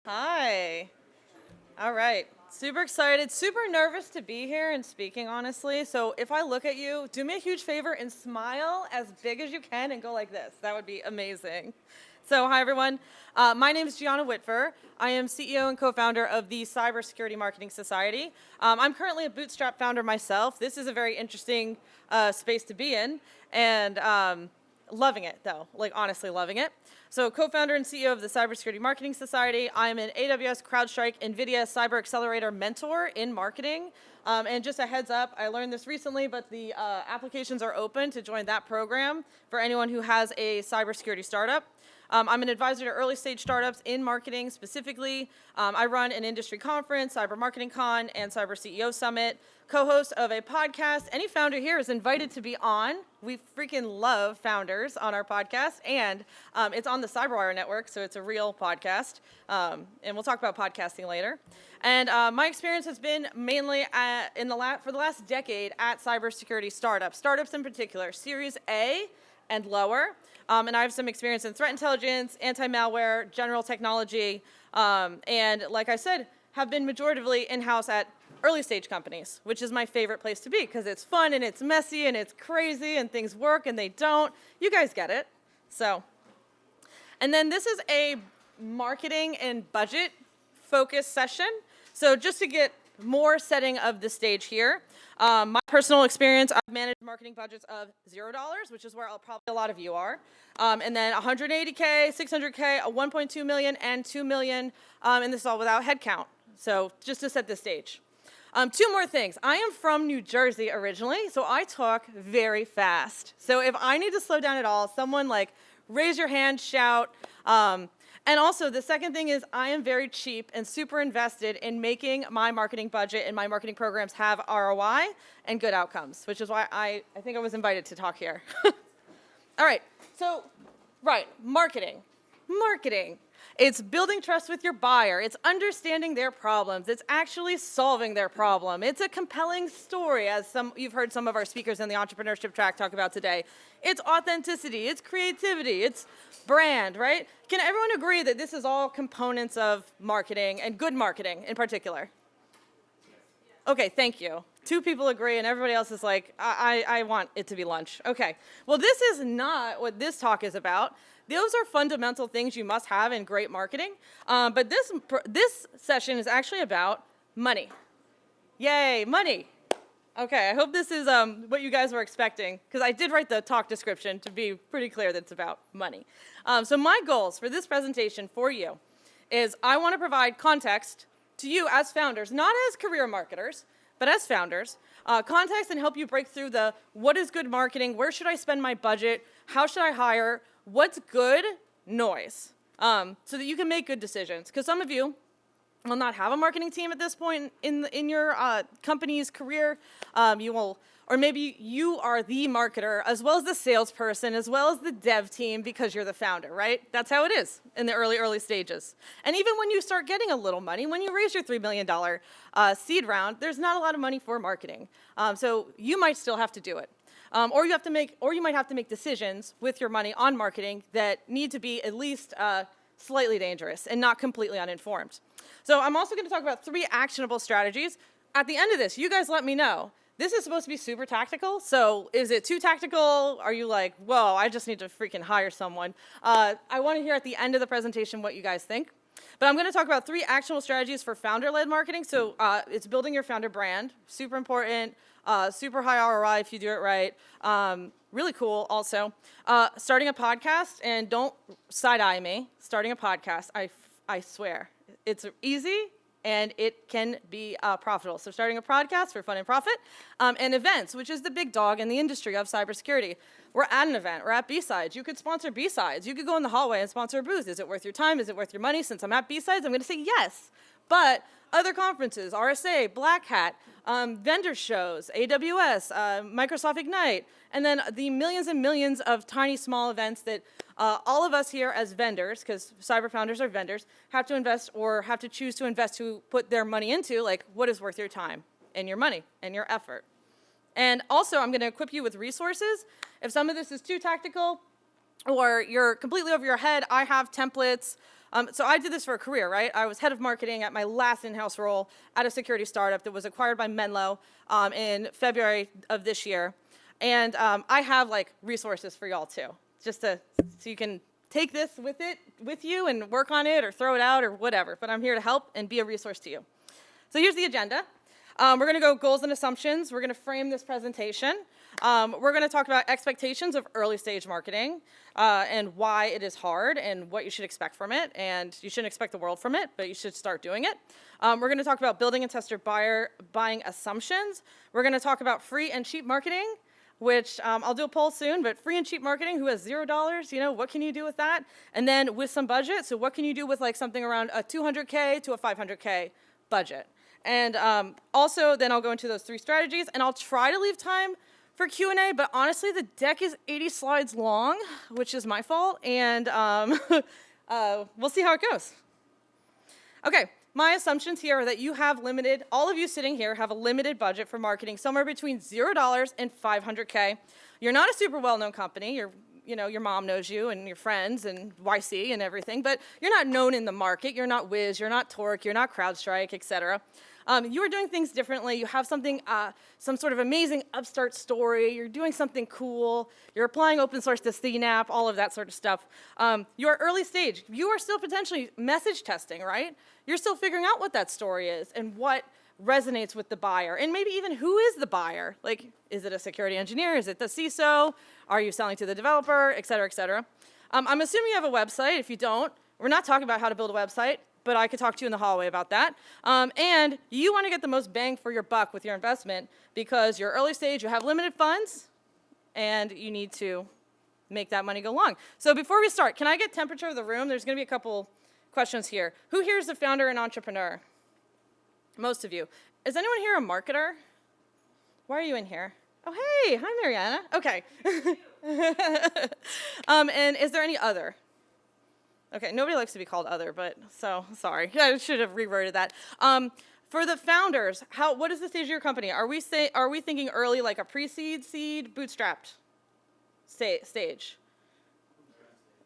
Hi. All right. Super excited, super nervous to be here and speaking, honestly. So if I look at you, do me a huge favor and smile as big as you can and go like this. That would be amazing. So hi, everyone. My name is Gianna Whitver. I am CEO and co-founder of the Cybersecurity Marketing Society. I'm currently a bootstrap founder myself. This is a very interesting space to be in, and loving it, though, like honestly loving it. So co-founder and CEO of the Cybersecurity Marketing Society. I'm an AWS, CrowdStrike, NVIDIA Cyber Accelerator mentor in marketing. And just a heads up, I learned this recently, but the applications are open to join that program for anyone who has a cybersecurity startup. I'm an advisor to early stage startups in marketing specifically. I run an industry conference, Cyber Marketing Con, and Cyber CEO Summit. Co-host of a podcast. Any founder here is invited to be on. We freaking love founders on our podcast, and it's on the CyberWire network, so it's a real podcast. And we'll talk about podcasting later. And my experience has been mainly for the last decade at cybersecurity startups in particular, Series A and lower. And I have some experience in threat intelligence, anti-malware, general technology, and like I said, have been majoritively in-house at early stage companies, which is my favorite place to be because it's fun and it's messy and it's crazy and things work and they don't. You guys get it. So, and then this is a marketing and budget focused session. So just to get more setting of the stage here, my personal experience, I've managed marketing budgets of $0, which is where probably a lot of you are, and then 180K, 600K, 1.2 million, and 2 million, and this is all without headcount. So just to set the stage. Two more things. I am from New Jersey originally, so I talk very fast. So if I need to slow down at all, someone like raise your hand, shout. And also the second thing is I am very cheap and super invested in making my marketing budget and my marketing programs have ROI and good outcomes, which is why I think I was invited to talk here. All right, so, marketing. It's building trust with your buyer. It's understanding their problems. It's actually solving their problem. It's a compelling story, as you've heard some of our speakers in the entrepreneurship track talk about today. It's authenticity. It's creativity. It's brand, right? Can everyone agree that this is all components of marketing and good marketing in particular? Okay, thank you. Two people agree and everybody else is like, I want it to be lunch. Okay, well this is not what this talk is about. Those are fundamental things you must have in great marketing. But this session is actually about money. Yay, money. Okay, I hope this is what you guys were expecting, because I did write the talk description to be pretty clear that it's about money. So my goals for this presentation for you is I want to provide context to you as founders, not as career marketers, but as founders, context and help you break through the what is good marketing, where should I spend my budget, how should I hire, what's good noise, so that you can make good decisions. Because some of you will not have a marketing team at this point in your company's career. You will, or maybe you are the marketer as well as the salesperson as well as the dev team because you're the founder, right? That's how it is in the early stages. And even when you start getting a little money, when you raise your $3 million seed round, there's not a lot of money for marketing. So you might still have to do it. Or you might have to make decisions with your money on marketing that need to be at least slightly dangerous and not completely uninformed. So I'm also going to talk about 3 actionable strategies. At the end of this, you guys let me know. This is supposed to be super tactical, so is it too tactical? Are you like, whoa, I just need to freaking hire someone? I want to hear at the end of the presentation what you guys think. But I'm going to talk about 3 actionable strategies for founder-led marketing. So it's building your founder brand, super important, super high ROI if you do it right. Really cool also. Starting a podcast, and don't side-eye me, starting a podcast, I swear, it's easy and it can be profitable. So starting a podcast for fun and profit, and events, which is the big dog in the industry of cybersecurity. We're at an event, we're at BSides. You could sponsor BSides. You could go in the hallway and sponsor a booth. Is it worth your time? Is it worth your money? Since I'm at BSides, I'm gonna say yes. But other conferences, RSA, Black Hat, vendor shows, AWS, Microsoft Ignite, and then the millions and millions of tiny small events that all of us here as vendors, because cyber founders are vendors, have to invest or have to choose to invest to put their money into, like what is worth your time and your money and your effort. And also, I'm going to equip you with resources. If some of this is too tactical or you're completely over your head, I have templates, So I did this for a career, right? I was head of marketing at my last in-house role at a security startup that was acquired by Menlo in February of this year. And I have like resources for y'all too, just so you can take this with you and work on it or throw it out or whatever. But I'm here to help and be a resource to you. So here's the agenda. We're going to go goals and assumptions. We're going to frame this presentation. We're going to talk about expectations of early stage marketing and why it is hard and what you should expect from it. And you shouldn't expect the world from it, but you should start doing it. We're going to talk about building and test your buying assumptions. We're going to talk about free and cheap marketing, which I'll do a poll soon, but free and cheap marketing, who has $0, you know, what can you do with that? And then with some budget, so what can you do with like something around a $200K to a $500K budget? And also, then I'll go into those 3 strategies, and I'll try to leave time for Q&A, but honestly, the deck is 80 slides long, which is my fault, and we'll see how it goes. Okay, my assumptions here are that you have limited, all of you sitting here have a limited budget for marketing, somewhere between $0 and $500K. You're not a super well-known company. Your mom knows you and your friends and YC and everything, but you're not known in the market. You're not Wiz, you're not Torque, you're not CrowdStrike, et cetera. You are doing things differently. You have something, some sort of amazing upstart story. You're doing something cool. You're applying open source to CNAP, all of that sort of stuff. You're early stage. You are still potentially message testing, right? You're still figuring out what that story is and what resonates with the buyer, and maybe even who is the buyer. Like, is it a security engineer? Is it the CISO? Are you selling to the developer, et cetera, et cetera? I'm assuming you have a website. If you don't, we're not talking about how to build a website, but I could talk to you in the hallway about that. And you want to get the most bang for your buck with your investment because you're early stage, you have limited funds, and you need to make that money go long. So before we start, can I get temperature of the room? There's going to be a couple questions here. Who here is a founder and entrepreneur? Most of you. Is anyone here a marketer? Why are you in here? Oh, hey, hi, Mariana. Okay. And is there any other? Okay, nobody likes to be called other, but so sorry. I should have reworded that. For the founders, what is the stage of your company? Are we thinking early, like a pre-seed, seed, bootstrapped stage?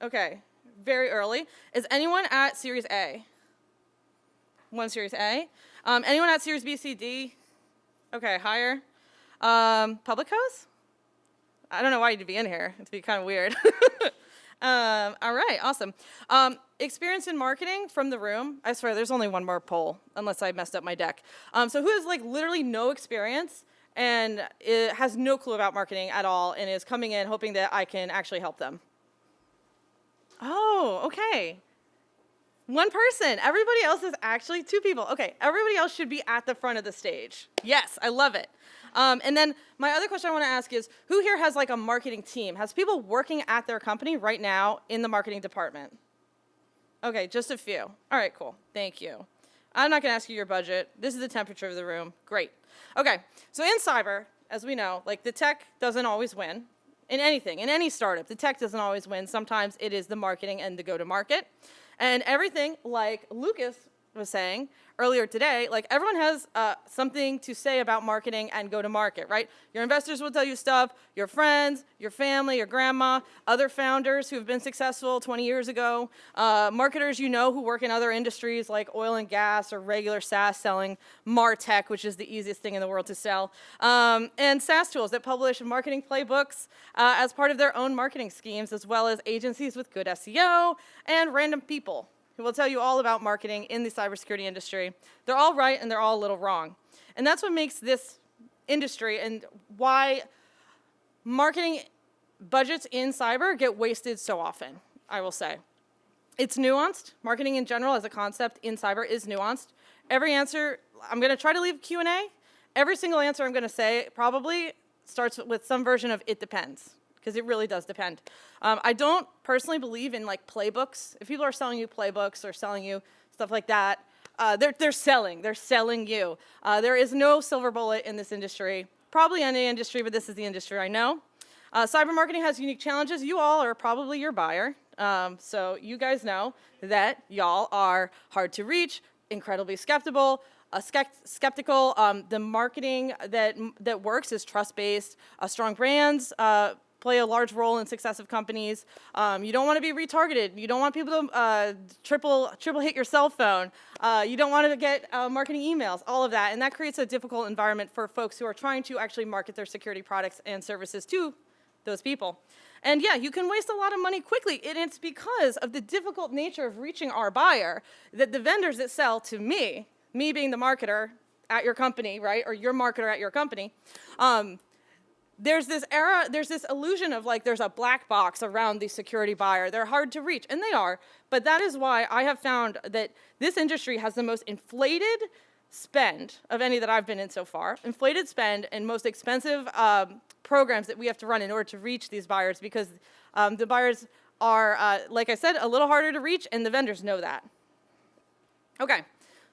Okay, very early. Is anyone at Series A? One Series A. Anyone at Series B, C, D? Okay, higher. Publicos? I don't know why you'd be in here. It'd be kind of weird. All right, awesome. Experience in marketing from the room. I swear, there's only one more poll, unless I messed up my deck. So who has like literally no experience and has no clue about marketing at all and is coming in hoping that I can actually help them? Oh, okay. One person. Everybody else is actually 2 people. Okay, everybody else should be at the front of the stage. Yes, I love it. And then my other question I want to ask is, who here has like a marketing team? Has people working at their company right now in the marketing department? Okay, just a few. All right, cool. Thank you. I'm not going to ask you your budget. This is the temperature of the room. Great. Okay, so in cyber, as we know, like the tech doesn't always win. In anything, in any startup, the tech doesn't always win. Sometimes it is the marketing and the go-to-market. And everything, like Lucas was saying earlier today, like everyone has something to say about marketing and go-to-market, right? Your investors will tell you stuff, your friends, your family, your grandma, other founders who have been successful 20 years ago, marketers you know who work in other industries like oil and gas or regular SaaS selling MarTech, which is the easiest thing in the world to sell, and SaaS tools that publish marketing playbooks as part of their own marketing schemes, as well as agencies with good SEO and random people who will tell you all about marketing in the cybersecurity industry. They're all right and they're all a little wrong. And that's what makes this industry and why marketing budgets in cyber get wasted so often, I will say. It's nuanced. Marketing in general as a concept in cyber is nuanced. Every answer, I'm going to try to leave Q&A. Every single answer I'm going to say probably starts with some version of it depends, because it really does depend. I don't personally believe in like playbooks. If people are selling you playbooks or selling you stuff like that, they're selling you. There is no silver bullet in this industry, probably any industry, but this is the industry I know. Cyber marketing has unique challenges. You all are probably your buyer. So you guys know that y'all are hard to reach, incredibly skeptical. The marketing that works is trust-based. Strong brands play a large role in success of companies. You don't want to be retargeted. You don't want people to triple hit your cell phone. You don't want to get marketing emails, all of that. And that creates a difficult environment for folks who are trying to actually market their security products and services to those people. And yeah, you can waste a lot of money quickly, and it's because of the difficult nature of reaching our buyer that the vendors that sell to me being the marketer at your company, right, or your marketer at your company, there's this illusion of like there's a black box around the security buyer. They're hard to reach, and they are, but that is why I have found that this industry has the most inflated spend of any that I've been in so far, inflated spend and most expensive programs that we have to run in order to reach these buyers, because the buyers are, like I said, a little harder to reach, and the vendors know that. Okay,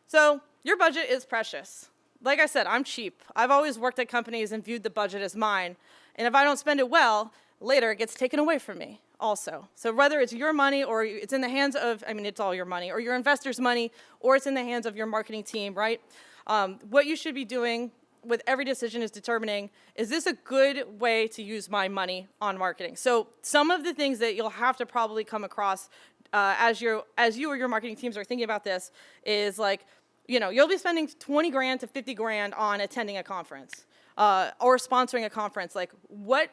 so your budget is precious. Like I said, I'm cheap. I've always worked at companies and viewed the budget as mine, and if I don't spend it well, later it gets taken away from me also. So whether it's your money or it's in the hands of, I mean, it's all your money, or your investors' money, or it's in the hands of your marketing team, right? What you should be doing with every decision is determining, is this a good way to use my money on marketing? So some of the things that you'll have to probably come across as you or your marketing teams are thinking about this is like, you know, you'll be spending 20 grand to 50 grand on attending a conference or sponsoring a conference. Like, what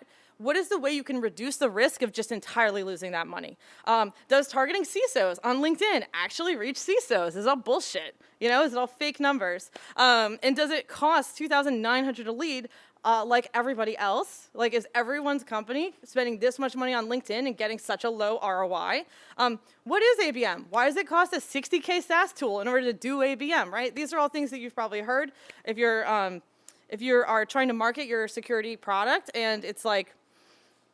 is the way you can reduce the risk of just entirely losing that money? Does targeting CISOs on LinkedIn actually reach CISOs? Is it all bullshit? You know, is it all fake numbers? And does it cost $2,900 a lead like everybody else? Like, is everyone's company spending this much money on LinkedIn and getting such a low ROI? What is ABM? Why does it cost a $60K SaaS tool in order to do ABM, right? These are all things that you've probably heard if you are trying to market your security product, and it's like,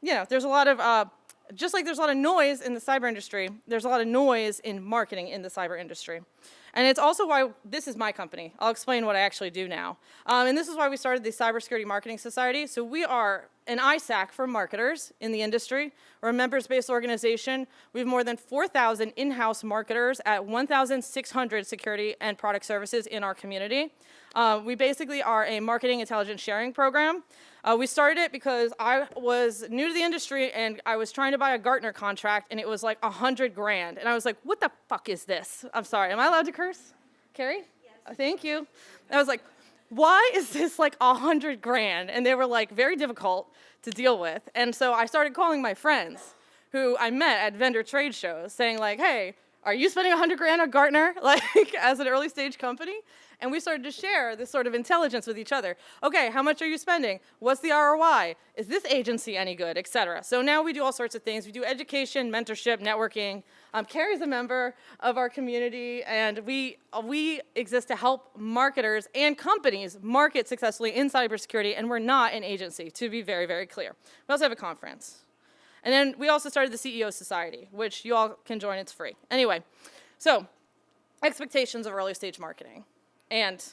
you know, there's a lot of, just like there's a lot of noise in the cyber industry, there's a lot of noise in marketing in the cyber industry. And it's also why this is my company. I'll explain what I actually do now. And this is why we started the Cybersecurity Marketing Society. So we are an ISAC for marketers in the industry. We're a members-based organization. We have more than 4,000 in-house marketers at 1,600 security and product services in our community. We basically are a marketing intelligence sharing program. We started it because I was new to the industry and I was trying to buy a Gartner contract and it was like 100 grand. And I was like, what the fuck is this? I'm sorry, am I allowed to curse? Carrie? Yes. Thank you. I was like, why is this like 100 grand? And they were like very difficult to deal with. And so I started calling my friends who I met at vendor trade shows saying like, hey, are you spending 100 grand on Gartner, like as an early stage company? And we started to share this sort of intelligence with each other. Okay, how much are you spending? What's the ROI? Is this agency any good, et cetera? So now we do all sorts of things. We do education, mentorship, networking. Carrie's a member of our community, and we exist to help marketers and companies market successfully in cybersecurity, and we're not an agency, to be very, very clear. We also have a conference. And then we also started the CEO Society, which you all can join, it's free. Anyway, so expectations of early stage marketing. And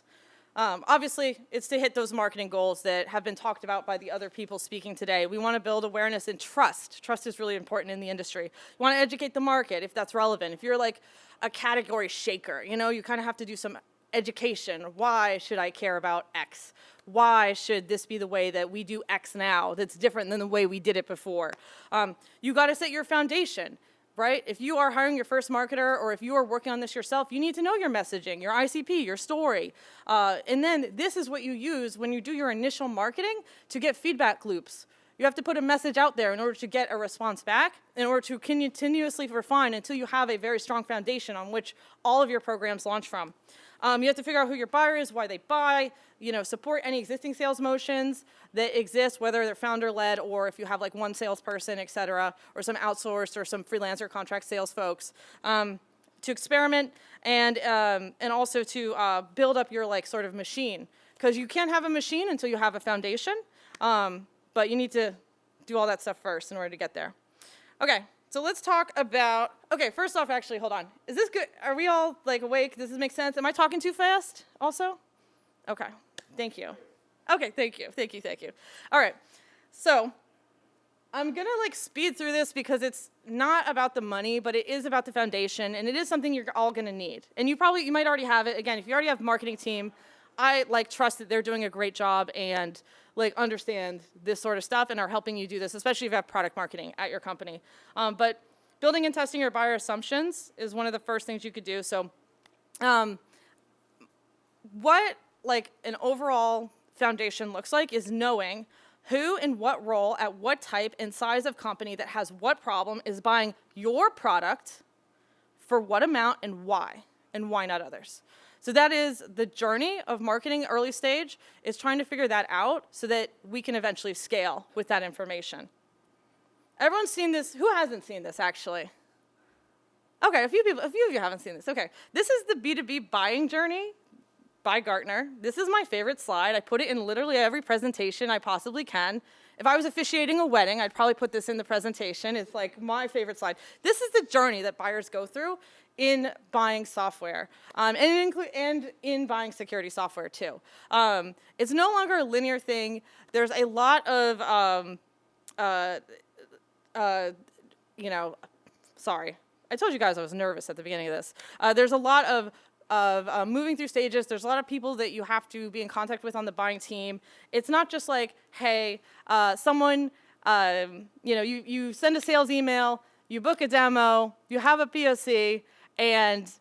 obviously, it's to hit those marketing goals that have been talked about by the other people speaking today. We want to build awareness and trust. Trust is really important in the industry. You want to educate the market if that's relevant. If you're like a category shaker, you know, you kind of have to do some education. Why should I care about X? Why should this be the way that we do X now that's different than the way we did it before? You got to set your foundation. Right? If you are hiring your first marketer or if you are working on this yourself, you need to know your messaging, your ICP, your story. And then this is what you use when you do your initial marketing to get feedback loops. You have to put a message out there in order to get a response back, in order to continuously refine until you have a very strong foundation on which all of your programs launch from. You have to figure out who your buyer is, why they buy, you know, support any existing sales motions that exist, whether they're founder-led or if you have like one salesperson, et cetera, or some outsourced or some freelancer contract sales folks, to experiment and also to build up your like sort of machine. Because you can't have a machine until you have a foundation, but you need to do all that stuff first in order to get there. Okay. So let's talk about, okay, first off, actually, hold on. Is this good? Are we all like awake? Does this make sense? Am I talking too fast also? Okay, thank you. Okay, thank you. All right, so I'm gonna like speed through this because it's not about the money, but it is about the foundation, and it is something you're all gonna need. And you might already have it. Again, if you already have a marketing team, I like trust that they're doing a great job and like understand this sort of stuff and are helping you do this, especially if you have product marketing at your company. But building and testing your buyer assumptions is one of the first things you could do. So what like an overall foundation looks like is knowing who and what role at what type and size of company that has what problem is buying your product for what amount and why not others. So that is the journey of marketing early stage, is trying to figure that out so that we can eventually scale with that information. Everyone's seen this. Who hasn't seen this a few of you haven't seen this. Okay, this is the B2B buying journey by Gartner. This is my favorite slide. I put it in literally every presentation I possibly can. If I was officiating a wedding, I'd probably put this in the presentation. It's like my favorite slide. This is the journey that buyers go through in buying software, and in buying security software too. It's no longer a linear thing. There's a lot of, sorry. I told you guys I was nervous at the beginning of this. There's a lot of moving through stages. There's a lot of people that you have to be in contact with on the buying team. It's not just like, hey, someone, you send a sales email, you book a demo, you have a POC, and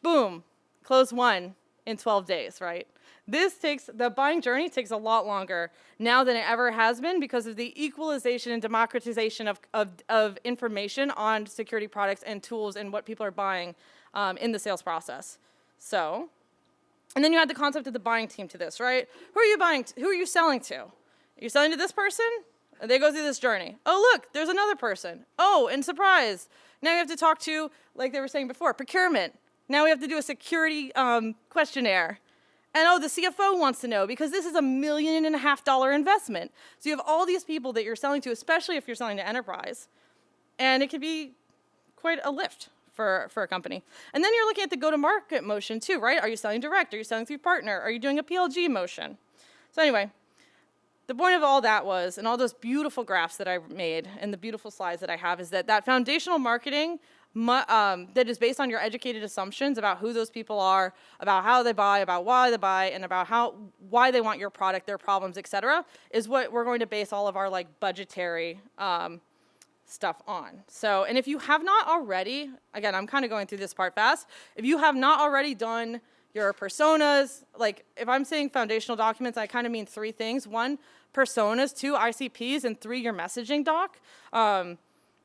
boom, close one in 12 days, right? The buying journey takes a lot longer now than it ever has been because of the equalization and democratization of information on security products and tools and what people are buying in the sales process. So, and then you add the concept of the buying team to this, right? Who are you selling to? Are you selling to this person? And they go through this journey. Oh, look, there's another person. Oh, and surprise. Now we have to talk to, like they were saying before, procurement. Now we have to do a security questionnaire. And oh, the CFO wants to know because this is $1.5 million investment. So you have all these people that you're selling to, especially if you're selling to enterprise. And it could be quite a lift for a company. And then you're looking at the go-to-market motion too, right? Are you selling direct? Are you selling through partner? Are you doing a PLG motion? So anyway, the point of all that was, and all those beautiful graphs that I made and the beautiful slides that I have, is that foundational marketing that is based on your educated assumptions about who those people are, about how they buy, about why they buy, and about why they want your product, their problems, et cetera, is what we're going to base all of our like budgetary stuff on. So, and if you have not already, again, I'm kind of going through this part fast. If you have not already done your personas, like if I'm saying foundational documents, I kind of mean 3 things. 1, personas, 2, ICPs, and 3, your messaging doc.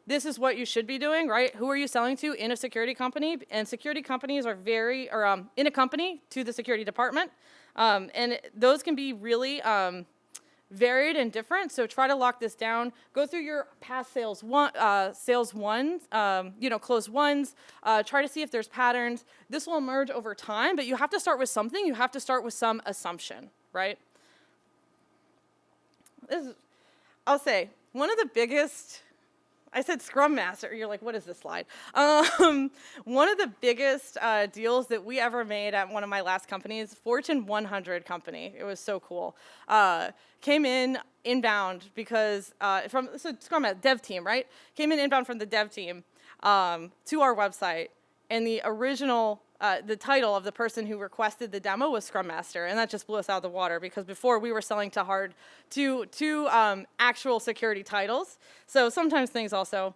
This is what you should be doing, right? Who are you selling to in a security company? And security companies are in a company to the security department. And those can be really varied and different, so try to lock this down. Go through your past sales ones, closed ones. Try to see if there's patterns. This will emerge over time, but you have to start with something. You have to start with some assumption, right? I'll say, one of the biggest, I said Scrum Master, you're like, what is this slide? One of the biggest deals that we ever made at one of my last companies, Fortune 100 company, it was so cool, came in inbound because, Scrum Master, dev team, right? Came in inbound from the dev team to our website, and the original, the title of the person who requested the demo was Scrum Master, and that just blew us out of the water because before we were selling to actual security titles. So sometimes things also,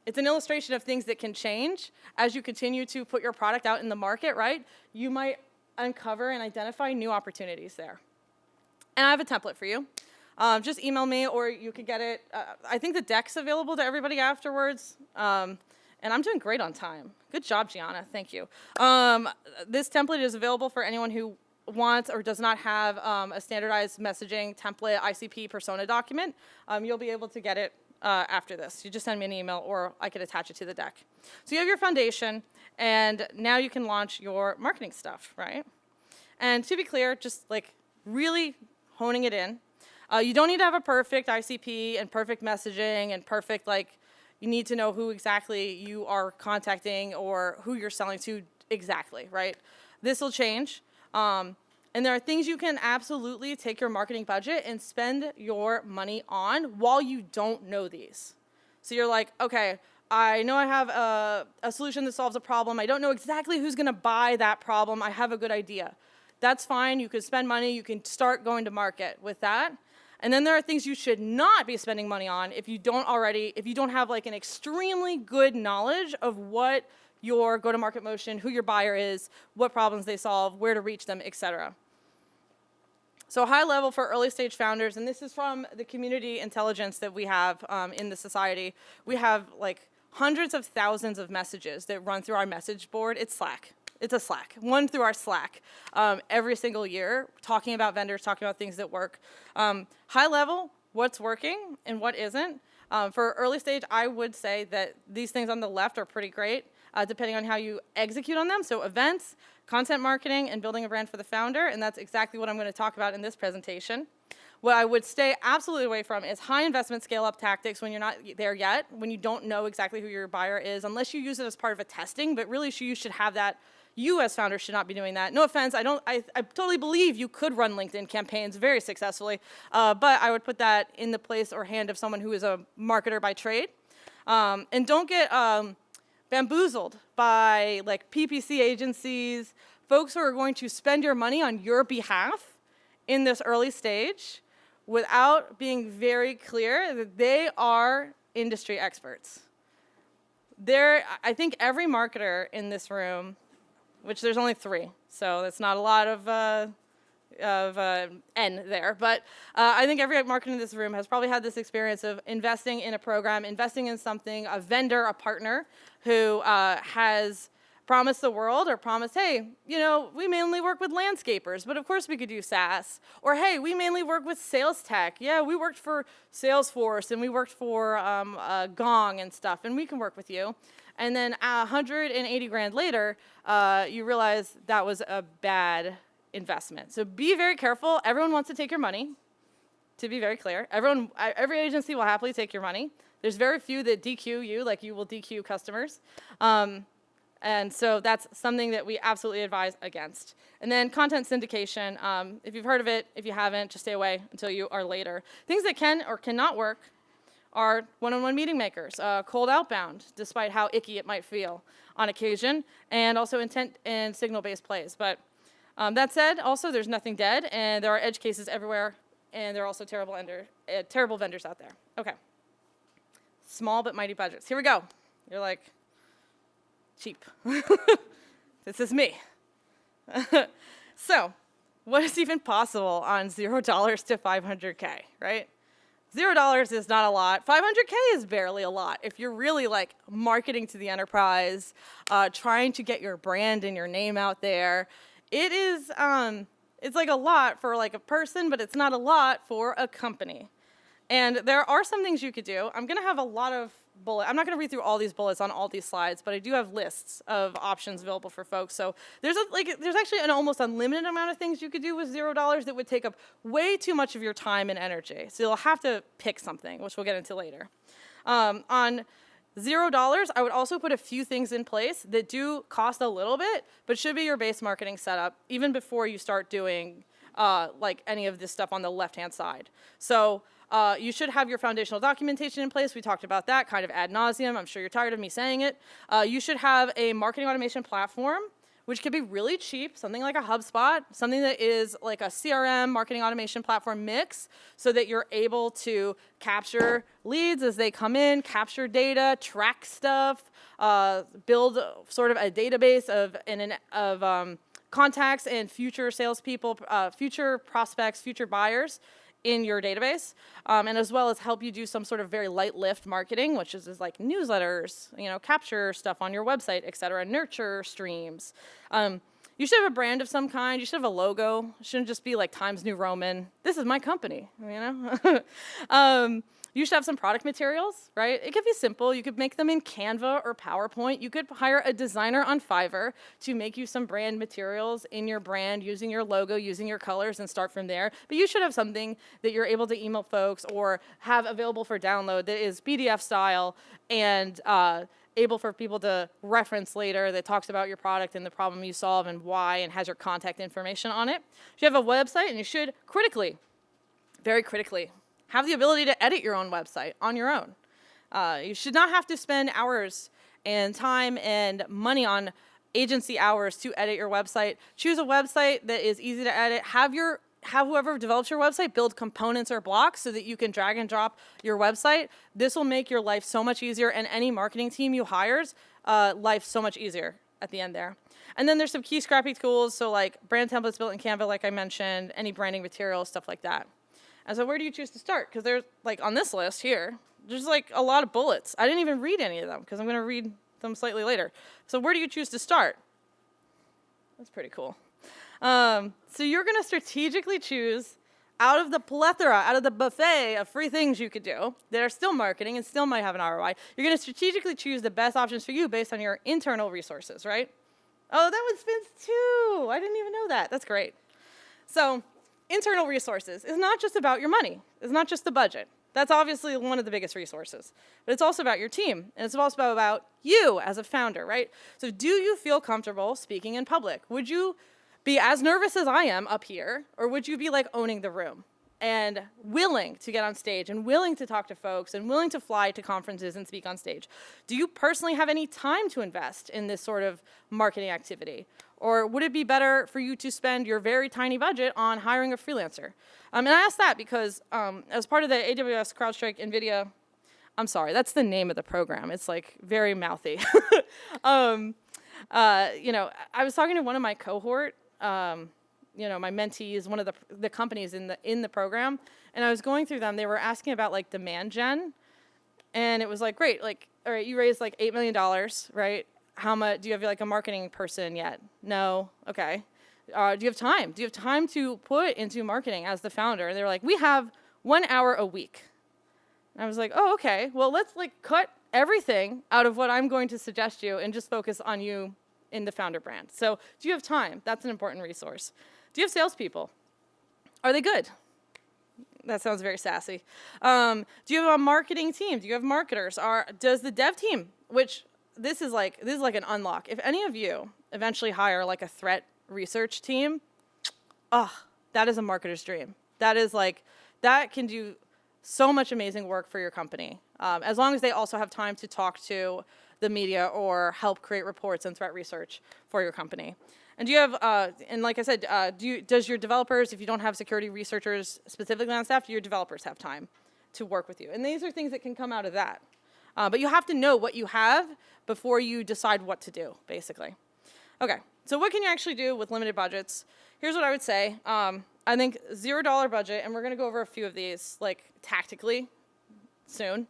it's an illustration of things that can change as you continue to put your product out in the market, right? You might uncover and identify new opportunities there. And I have a template for you. Just email me, or you could get it. I think the deck's available to everybody afterwards. And I'm doing great on time. Good job, Gianna. Thank you. This template is available for anyone who wants or does not have a standardized messaging template ICP persona document. You'll be able to get it after this. You just send me an email, or I could attach it to the deck. So you have your foundation, and now you can launch your marketing stuff, right? And to be clear, just like really honing it in. You don't need to have a perfect ICP and perfect messaging and perfect you need to know who exactly you are contacting or who you're selling to exactly, right? This will change. And there are things you can absolutely take your marketing budget and spend your money on while you don't know these. So you're like, okay, I know I have a solution that solves a problem. I don't know exactly who's going to buy that problem. I have a good idea. That's fine. You can spend money. You can start going to market with that. And then there are things you should not be spending money on if you don't have like an extremely good knowledge of what your go-to-market motion, who your buyer is, what problems they solve, where to reach them, et cetera. So high level for early stage founders, and this is from the community intelligence that we have in the society. We have like hundreds of thousands of messages that run through our message board. It's Slack. It's a Slack. One through our Slack every single year, talking about vendors, talking about things that work. High level, what's working and what isn't. For early stage, I would say that these things on the left are pretty great, depending on how you execute on them. So events, content marketing, and building a brand for the founder, and that's exactly what I'm going to talk about in this presentation. What I would stay absolutely away from is high investment scale-up tactics when you're not there yet, when you don't know exactly who your buyer is, unless you use it as part of a testing, but really you should have that. You as founders should not be doing that. No offense, I totally believe you could run LinkedIn campaigns very successfully, but I would put that in the place or hand of someone who is a marketer by trade. And don't get bamboozled by like PPC agencies, folks who are going to spend your money on your behalf in this early stage without being very clear that they are industry experts. I think every marketer in this room, which there's only 3, so that's not a lot of N there, but I think every marketer in this room has probably had this experience of investing in a program, investing in something, a vendor, a partner who has promised the world or promised, hey, you know, we mainly work with landscapers, but of course we could do SaaS. Or, hey, we mainly work with sales tech. Yeah, we worked for Salesforce and we worked for Gong and stuff, and we can work with you. And then 180 grand later, you realize that was a bad investment. So be very careful. Everyone wants to take your money, to be very clear. Every agency will happily take your money. There's very few that DQ you, like you will DQ customers. And so that's something that we absolutely advise against. And then content syndication. If you've heard of it, if you haven't, just stay away until you are later. Things that can or cannot work are one-on-one meeting makers, cold outbound, despite how icky it might feel on occasion, and also intent and signal-based plays. But that said, also there's nothing dead, and there are edge cases everywhere, and there are also terrible vendors out there. Okay. Small but mighty budgets. Here we go. You're like, cheap. This is me. So, what is even possible on $0 to 500K, right? $0 is not a lot. 500K is barely a lot. If you're really like marketing to the enterprise, trying to get your brand and your name out there, it is, it's like a lot for like a person, but it's not a lot for a company. And there are some things you could do. I'm going to have a lot of bullets. I'm not going to read through all these bullets on all these slides, but I do have lists of options available for folks. So there's actually an almost unlimited amount of things you could do with $0 that would take up way too much of your time and energy. So you'll have to pick something, which we'll get into later. On $0, I would also put a few things in place that do cost a little bit, but should be your base marketing setup even before you start doing like any of this stuff on the left-hand side. So you should have your foundational documentation in place. We talked about that kind of ad nauseum. I'm sure you're tired of me saying it. You should have a marketing automation platform, which could be really cheap, something like a HubSpot, something that is like a CRM marketing automation platform mix, so that you're able to capture leads as they come in, capture data, track stuff, build sort of a database of contacts and future salespeople, future prospects, future buyers in your database, and as well as help you do some sort of very light lift marketing, which is like newsletters, capture stuff on your website, et cetera, nurture streams. You should have a brand of some kind. You should have a logo. It shouldn't just be like Times New Roman. This is my company, You should have some product materials, right? It could be simple. You could make them in Canva or PowerPoint. You could hire a designer on Fiverr to make you some brand materials in your brand, using your logo, using your colors, and start from there. But you should have something that you're able to email folks or have available for download that is PDF style and able for people to reference later, that talks about your product and the problem you solve and why, and has your contact information on it. You have a website, and you should very critically, have the ability to edit your own website on your own. You should not have to spend hours and time and money on agency hours to edit your website. Choose a website that is easy to edit. Have whoever develops your website build components or blocks so that you can drag and drop your website. This will make your life so much easier, and any marketing team you hires, life so much easier at the end there. And then there's some key scrappy tools, so like brand templates built in Canva, like I mentioned, any branding materials, stuff like that. And so where do you choose to start? Because there's, like on this list here, there's like a lot of bullets. I didn't even read any of them because I'm going to read them slightly later. So where do you choose to start? That's pretty cool. So you're going to strategically choose out of the plethora, out of the buffet of free things you could do that are still marketing and still might have an ROI. You're going to strategically choose the best options for you based on your internal resources, right? Oh, that one spins too. I didn't even know that. That's great. So internal resources is not just about your money. It's not just the budget. That's obviously one of the biggest resources. But it's also about your team. And it's also about you as a founder, right? So do you feel comfortable speaking in public? Would you be as nervous as I am up here, or would you be like owning the room and willing to get on stage and willing to talk to folks and willing to fly to conferences and speak on stage? Do you personally have any time to invest in this sort of marketing activity? Or would it be better for you to spend your very tiny budget on hiring a freelancer? And I ask that because as part of the AWS, CrowdStrike, NVIDIA, I'm sorry, that's the name of the program. It's like very mouthy. You know, I was talking to one of my cohort, you know, my mentees, one of the companies in the program, and I was going through them. They were asking about like demand gen, and it was like, great, like, all right, you raised like $8 million, right? How much, do you have like a marketing person yet? No, okay. Do you have time? Do you have time to put into marketing as the founder? And they were like, we have 1 hour a week. And I was like, oh, okay. Well, let's like cut everything out of what I'm going to suggest you and just focus on you in the founder brand. So do you have time? That's an important resource. Do you have salespeople? Are they good? That sounds very sassy. Do you have a marketing team? Do you have marketers? Does the dev team, which this is like an unlock. If any of you eventually hire like a threat research team, that is a marketer's dream. That is like, that can do so much amazing work for your company. As long as they also have time to talk to the media or help create reports and threat research for your company. And do you have, and like I said, does your developers, if you don't have security researchers specifically on staff, do your developers have time to work with you? And these are things that can come out of that. But you have to know what you have before you decide what to do, basically. Okay, so what can you actually do with limited budgets? Here's what I would say. I think $0 budget, and we're going to go over a few of these, like, tactically soon.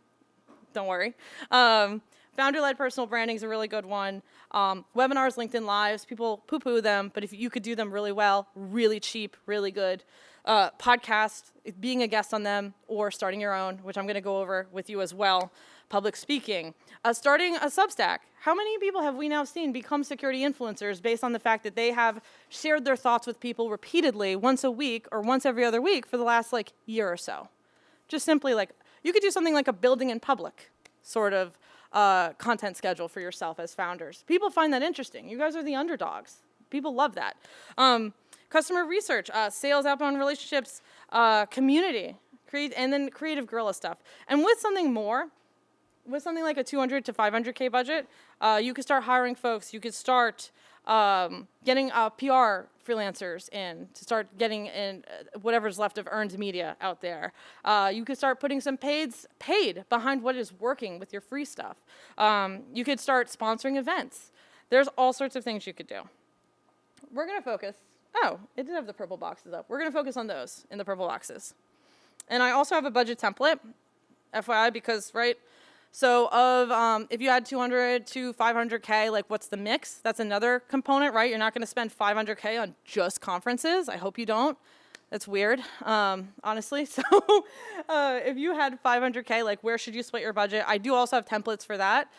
Don't worry. Founder-led personal branding is a really good one. Webinars, LinkedIn Lives, people poo-poo them, but if you could do them really well, really cheap, really good. Podcasts, being a guest on them, or starting your own, which I'm going to go over with you as well. Public speaking. Starting a Substack. How many people have we now seen become security influencers based on the fact that they have shared their thoughts with people repeatedly once a week or once every other week for the last like year or so? Just simply like, you could do something like a building in public sort of content schedule for yourself as founders. People find that interesting. You guys are the underdogs. People love that. Customer research, sales, outbound relationships, community, and then creative guerrilla stuff. And with something more, with something like a 200 to 500K budget, you could start hiring folks. You could start getting PR freelancers in to start getting in whatever's left of earned media out there. You could start putting some paid behind what is working with your free stuff. You could start sponsoring events. There's all sorts of things you could do. We're going to focus. Oh, it did have the purple boxes up. We're going to focus on those in the purple boxes. And I also have a budget template, FYI, because, right, so if you had 200 to 500K, like what's the mix? That's another component, right? You're not going to spend 500K on just conferences. I hope you don't. That's weird, honestly. So if you had 500K, like where should you split your budget? I do also have templates for that.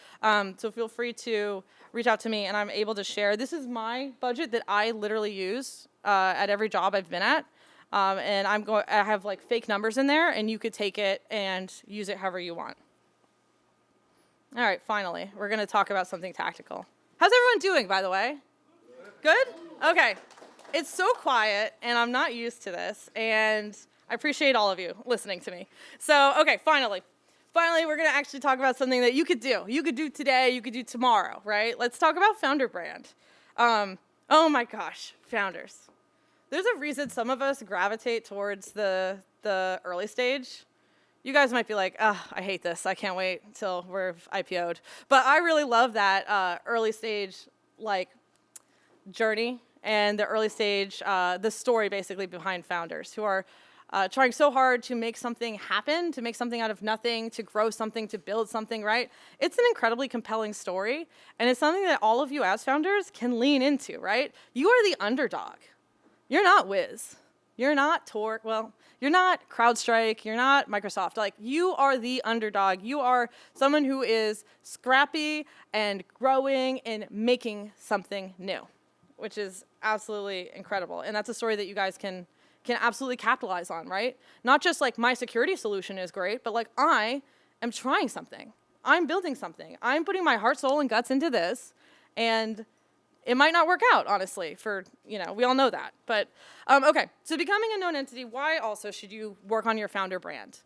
So feel free to reach out to me and I'm able to share. This is my budget that I literally use at every job I've been at. And I have like fake numbers in there and you could take it and use it however you want. All right, finally, we're going to talk about something tactical. How's everyone doing, by the way? Good? Okay. It's so quiet, and I'm not used to this, and I appreciate all of you listening to me. So, okay, finally, finally, we're going to actually talk about something that you could do. You could do today, you could do tomorrow, right? Let's talk about founder brand. Oh my gosh, founders. There's a reason some of us gravitate towards the early stage. You guys might be like, oh, I hate this. I can't wait until we're IPO'd. But I really love that early stage like journey and the early stage, the story basically behind founders who are trying so hard to make something happen, to make something out of nothing, to grow something, to build something, right? It's an incredibly compelling story, and it's something that all of you as founders can lean into, right? You are the underdog. You're not Wiz. You're not Torque. Well, you're not CrowdStrike. You're not Microsoft. Like, you are the underdog. You are someone who is scrappy and growing and making something new, which is absolutely incredible. And that's a story that you guys can absolutely capitalize on, right? Not just like my security solution is great, but like I am trying something. I'm building something. I'm putting my heart, soul, and guts into this, and it might not work out, honestly, for, we all know that. But, okay, so becoming a known entity, why also should you work on your founder brand?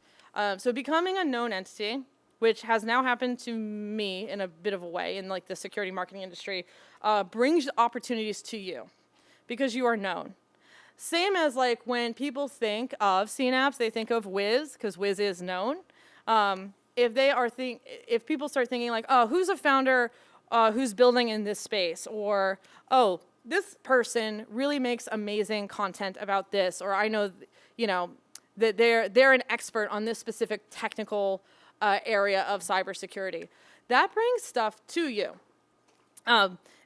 So becoming a known entity, which has now happened to me in a bit of a way in like the security marketing industry, brings opportunities to you because you are known. Same as like when people think of CNAPps, they think of Wiz, because Wiz is known. If people start thinking like, oh, who's a founder who's building in this space, or, oh, this person really makes amazing content about this, or I know, that they're an expert on this specific technical area of cybersecurity. That brings stuff to you.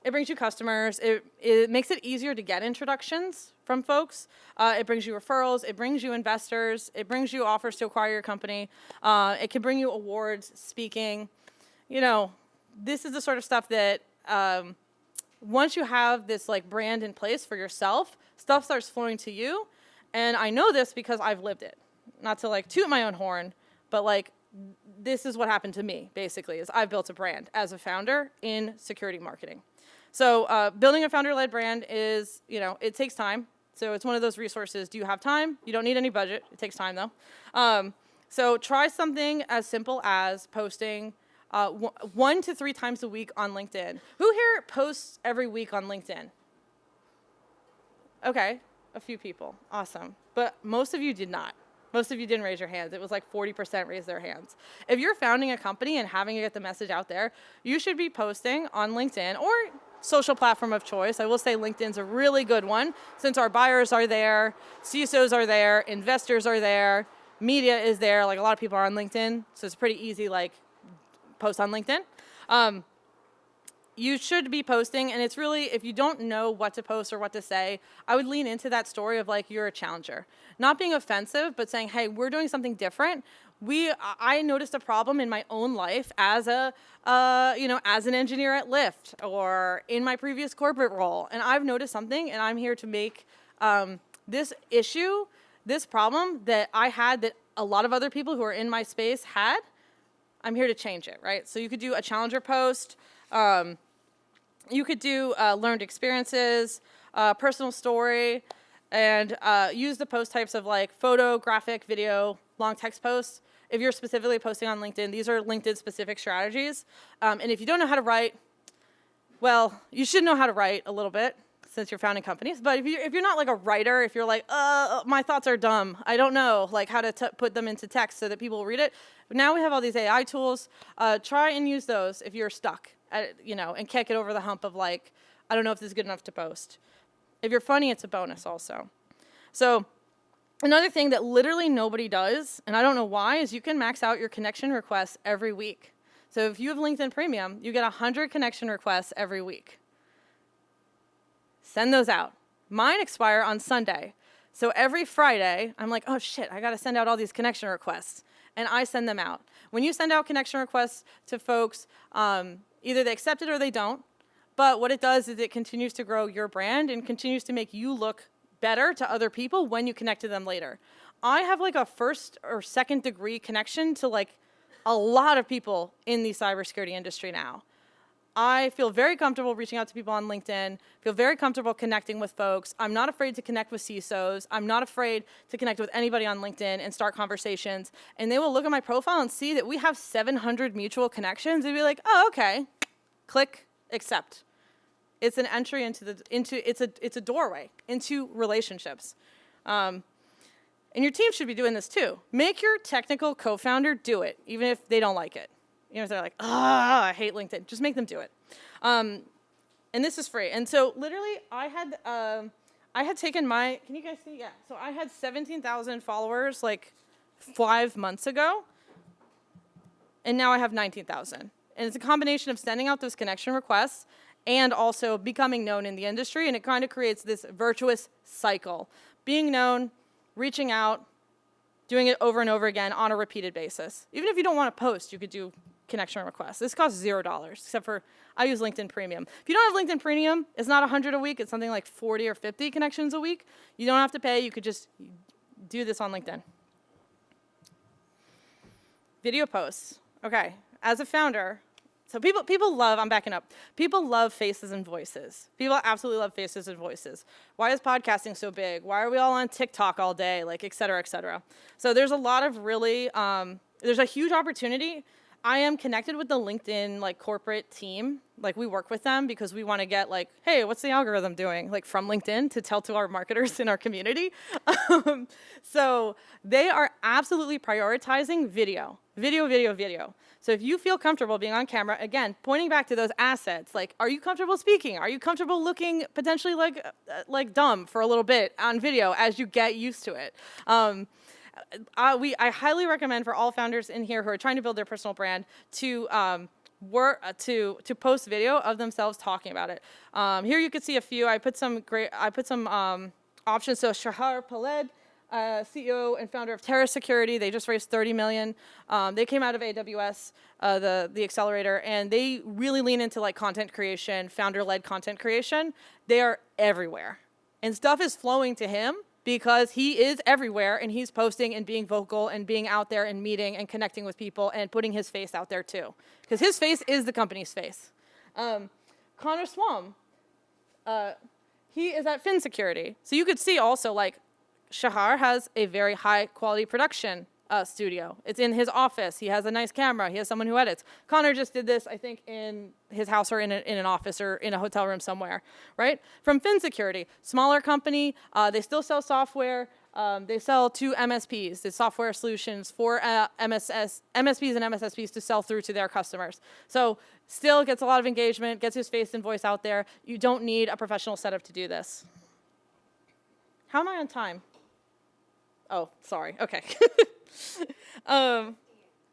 It brings you customers. It makes it easier to get introductions from folks. It brings you referrals. It brings you investors. It brings you offers to acquire your company. It can bring you awards, speaking. This is the sort of stuff that once you have this like brand in place for yourself, stuff starts flowing to you. And I know this because I've lived it. Not to like toot my own horn, but like this is what happened to me basically, is I've built a brand as a founder in security marketing. So building a founder-led brand is, it takes time. So it's one of those resources. Do you have time? You don't need any budget. It takes time though. So try something as simple as posting 1 to 3 times a week on LinkedIn. Who here posts every week on LinkedIn? Okay, a few people. Awesome. But most of you did not. Most of you didn't raise your hands. It was like 40% raised their hands. If you're founding a company and having to get the message out there, you should be posting on LinkedIn or social platform of choice. I will say LinkedIn's a really good one since our buyers are there, CISOs are there, investors are there, media is there. Like a lot of people are on LinkedIn, so it's pretty easy like post on LinkedIn. You should be posting, and it's really, if you don't know what to post or what to say, I would lean into that story of like, you're a challenger. Not being offensive, but saying, hey, we're doing something different. I noticed a problem in my own life as as an engineer at Lyft or in my previous corporate role, and I've noticed something, and I'm here to make this issue, this problem that I had that a lot of other people who are in my space had, I'm here to change it, right? So you could do a challenger post. You could do learned experiences, personal story, and use the post types of like photo, graphic, video, long text posts. If you're specifically posting on LinkedIn, these are LinkedIn specific strategies. And if you don't know how to write, well, you should know how to write a little bit since you're founding companies. But if you're not like a writer, if you're like, my thoughts are dumb, I don't know like how to put them into text so that people will read it. But now we have all these AI tools. Try and use those if you're stuck, and can't get over the hump of like, I don't know if this is good enough to post. If you're funny, it's a bonus also. So another thing that literally nobody does, and I don't know why, is you can max out your connection requests every week. So if you have LinkedIn Premium, you get 100 connection requests every week. Send those out. Mine expire on Sunday. So every Friday, I'm like, oh shit, I gotta send out all these connection requests. And I send them out. When you send out connection requests to folks, either they accept it or they don't. But what it does is it continues to grow your brand and continues to make you look better to other people when you connect to them later. I have like a first or second degree connection to like a lot of people in the cybersecurity industry now. I feel very comfortable reaching out to people on LinkedIn, feel very comfortable connecting with folks. I'm not afraid to connect with CISOs. I'm not afraid to connect with anybody on LinkedIn and start conversations. And they will look at my profile and see that we have 700 mutual connections and be like, oh, okay, click, accept. It's an entry it's a doorway into relationships. And your team should be doing this too. Make your technical co-founder do it, even if they don't like it. You know, if they're like, I hate LinkedIn. Just make them do it. And this is free. And so literally I had taken can you guys see? Yeah. So I had 17,000 followers like 5 months ago. And now I have 19,000. And it's a combination of sending out those connection requests and also becoming known in the industry. And it kind of creates this virtuous cycle. Being known, reaching out, doing it over and over again on a repeated basis. Even if you don't want to post, you could do connection requests. This costs $0, except for I use LinkedIn Premium. If you don't have LinkedIn Premium, it's not 100 a week. It's something like 40 or 50 connections a week. You don't have to pay. You could just do this on LinkedIn. Video posts. Okay, as a founder, so people love, I'm backing up, people love faces and voices. People absolutely love faces and voices. Why is podcasting so big? Why are we all on TikTok all day? Like, et cetera, et cetera. So there's a lot of really, there's a huge opportunity. I am connected with the LinkedIn like corporate team. Like we work with them because we want to get like, hey, what's the algorithm doing? Like from LinkedIn to tell to our marketers in our community. So they are absolutely prioritizing video. So if you feel comfortable being on camera, again, pointing back to those assets, like, are you comfortable speaking? Are you comfortable looking potentially like dumb for a little bit on video as you get used to it? I highly recommend for all founders in here who are trying to build their personal brand to post video of themselves talking about it. Here you can see a few. I put some options. So Shahar Paled, CEO and founder of Terra Security, they just raised $30 million. They came out of AWS, the accelerator, and they really lean into like content creation, founder-led content creation. They are everywhere, and stuff is flowing to him because he is everywhere and he's posting and being vocal and being out there and meeting and connecting with people and putting his face out there too. Because his face is the company's face. Connor Swam, he is at Fin Security. So you could see also like Shahar has a very high quality production studio. It's in his office. He has a nice camera. He has someone who edits. Connor just did this, I think, in his house or in an office or in a hotel room somewhere, right? From Fin Security, smaller company. They still sell software. They sell to MSPs, the software solutions for MSPs and MSSPs to sell through to their customers. So still gets a lot of engagement, gets his face and voice out there. You don't need a professional setup to do this. How am I on time? Oh, sorry. Okay.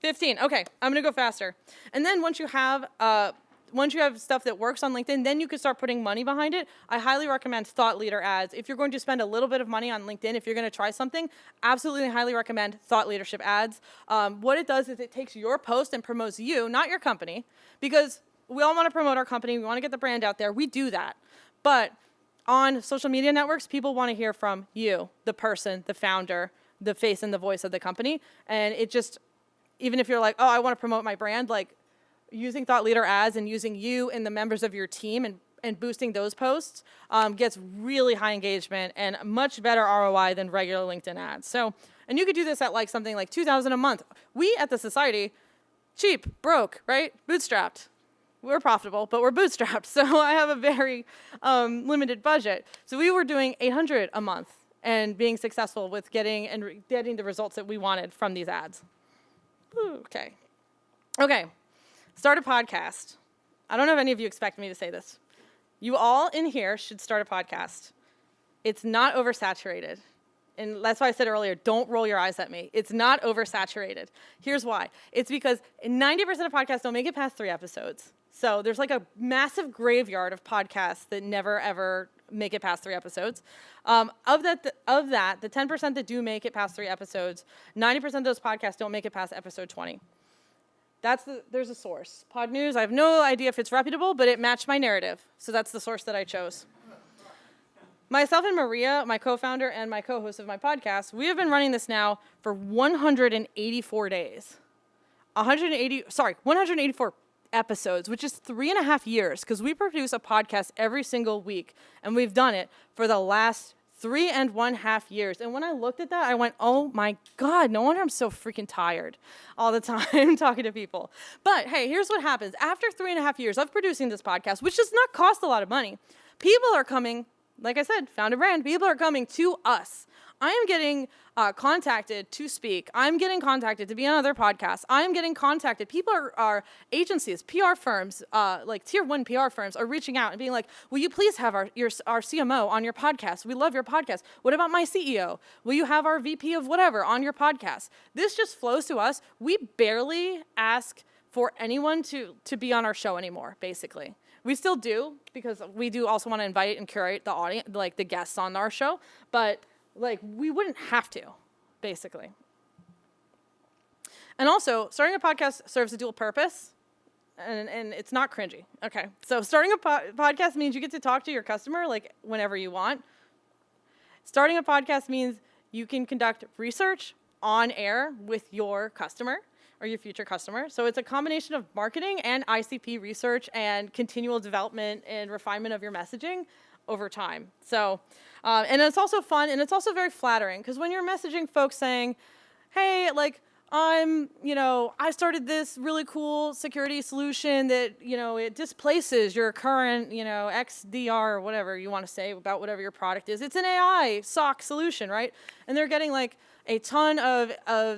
15. Okay, I'm gonna go faster. And then once you have stuff that works on LinkedIn, then you can start putting money behind it. I highly recommend thought leader ads. If you're going to spend a little bit of money on LinkedIn, if you're going to try something, absolutely highly recommend thought leadership ads. What it does is it takes your post and promotes you, not your company, because we all want to promote our company. We want to get the brand out there. We do that. But on social media networks, people want to hear from you, the person, the founder, the face and the voice of the company. And it just, even if you're like, oh, I want to promote my brand, like using thought leader ads and using you and the members of your team and boosting those posts gets really high engagement and much better ROI than regular LinkedIn ads. So, and you could do this at like something like $2,000 a month. We at the Society, cheap, broke, right? Bootstrapped. We're profitable, but we're bootstrapped. So I have a very limited budget. So we were doing $800 a month and being successful with getting the results that we wanted from these ads. Ooh, okay. Start a podcast. I don't know if any of you expect me to say this. You all in here should start a podcast. It's not oversaturated. And that's why I said earlier, don't roll your eyes at me. It's not oversaturated. Here's why. It's because 90% of podcasts don't make it past 3 episodes. So there's like a massive graveyard of podcasts that never, ever make it past 3 episodes. Of that, the 10% that do make it past 3 episodes, 90% of those podcasts don't make it past episode 20. There's a source. Pod News, I have no idea if it's reputable, but it matched my narrative. So that's the source that I chose. Myself and Maria, my co-founder and my co-host of my podcast, we have been running this now for 184 days. 184 episodes, which is 3.5 years, because we produce a podcast every single week, and we've done it for the last 3.5 years. And when I looked at that, I went, oh my God, no wonder I'm so freaking tired all the time talking to people. But hey, here's what happens. After 3.5 years of producing this podcast, which does not cost a lot of money, people are coming, like I said, found a brand, people are coming to us. I am getting contacted to speak. I'm getting contacted to be on other podcasts. I'm getting contacted. People are agencies, PR firms, like tier 1 PR firms are reaching out and being like, will you please have our CMO on your podcast? We love your podcast. What about my CEO? Will you have our VP of whatever on your podcast? This just flows to us. We barely ask for anyone to be on our show anymore, basically. We still do, because we do also want to invite and curate the audience, like the guests on our show, but like, we wouldn't have to, basically. And also, starting a podcast serves a dual purpose, and it's not cringy. Okay, so starting a podcast means you get to talk to your customer, like, whenever you want. Starting a podcast means you can conduct research on air with your customer or your future customer. So it's a combination of marketing and ICP research and continual development and refinement of your messaging over time. So, and it's also fun, and it's also very flattering, because when you're messaging folks saying, hey, like, I started this really cool security solution that, it displaces your current, XDR or whatever you want to say about whatever your product is. It's an AI SOC solution, right? And they're getting like a ton of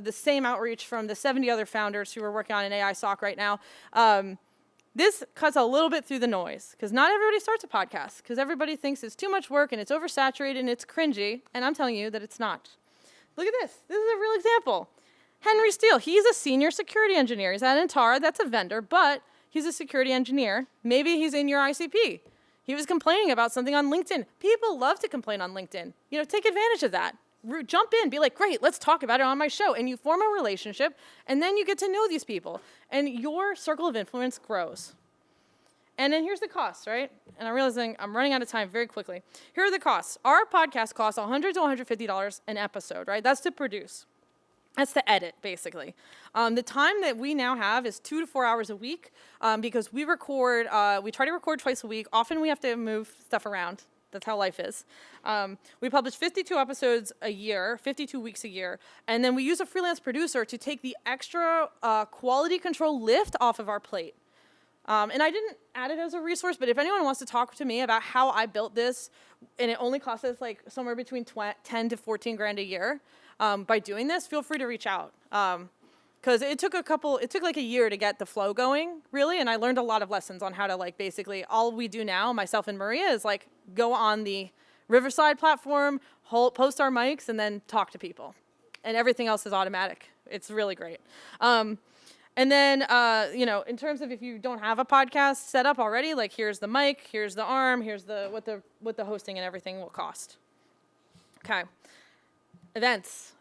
the same outreach from the 70 other founders who are working on an AI SOC right now. This cuts a little bit through the noise, because not everybody starts a podcast, because everybody thinks it's too much work and it's oversaturated and it's cringy, and I'm telling you that it's not. Look at this. This is a real example. Henry Steele, he's a senior security engineer. He's at Antara, that's a vendor, but he's a security engineer. Maybe he's in your ICP. He was complaining about something on LinkedIn. People love to complain on LinkedIn. Take advantage of that. Jump in, be like, great, let's talk about it on my show. And you form a relationship, and then you get to know these people. And your circle of influence grows. And then here's the costs, right? And I'm realizing I'm running out of time very quickly. Here are the costs. Our podcast costs $100 to $150 an episode, right? That's to produce. That's to edit, basically. The time that we now have is 2 to 4 hours a week, because we try to record twice a week. Often we have to move stuff around. That's how life is. We publish 52 episodes a year, 52 weeks a year, and then we use a freelance producer to take the extra quality control lift off of our plate. And I didn't add it as a resource, but if anyone wants to talk to me about how I built this, and it only costs us like somewhere between 10 to 14 grand a year by doing this, feel free to reach out. Because it took like a year to get the flow going, really, and I learned a lot of lessons on how to, like, basically, all we do now, myself and Maria, is like go on the Riverside platform, post our mics, and then talk to people. And everything else is automatic. It's really great. And then, in terms of if you don't have a podcast set up already, like, here's the mic, here's the arm, here's what the hosting and everything will cost. Okay. Events.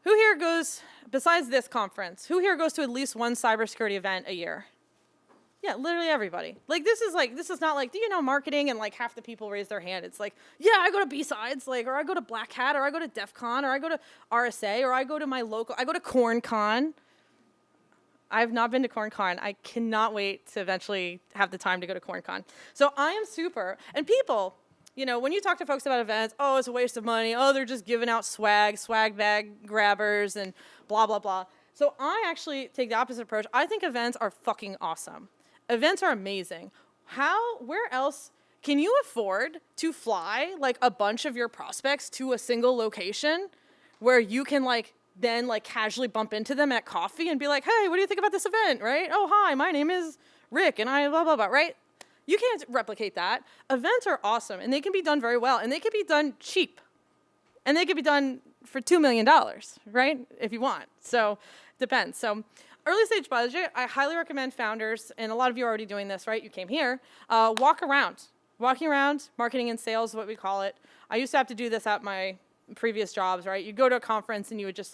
Who here goes, besides this conference, who here goes to at least one cybersecurity event a year? Yeah, literally everybody. Like, this is not like, do you know marketing? And like half the people raise their hand. It's like, yeah, I go to BSides, like, or I go to Black Hat, or I go to DEF CON, or I go to RSA, or I go to I go to CornCon. I've not been to CornCon. I cannot wait to eventually have the time to go to CornCon. So I am super, and people, when you talk to folks about events, oh, it's a waste of money. Oh, they're just giving out swag bag grabbers, and blah, blah, blah. So I actually take the opposite approach. I think events are fucking awesome. Events are amazing. Where else can you afford to fly like a bunch of your prospects to a single location where you can then casually bump into them at coffee and be like, hey, what do you think about this event, right? Oh, hi, my name is Rick, and I blah, blah, blah, right? You can't replicate that. Events are awesome, and they can be done very well, and they can be done cheap. And they can be done for $2 million, right, if you want. So depends. So early stage budget, I highly recommend founders, and a lot of you are already doing this, right? You came here. Walking around, marketing and sales is what we call it. I used to have to do this at my previous jobs, right? You go to a conference and you would just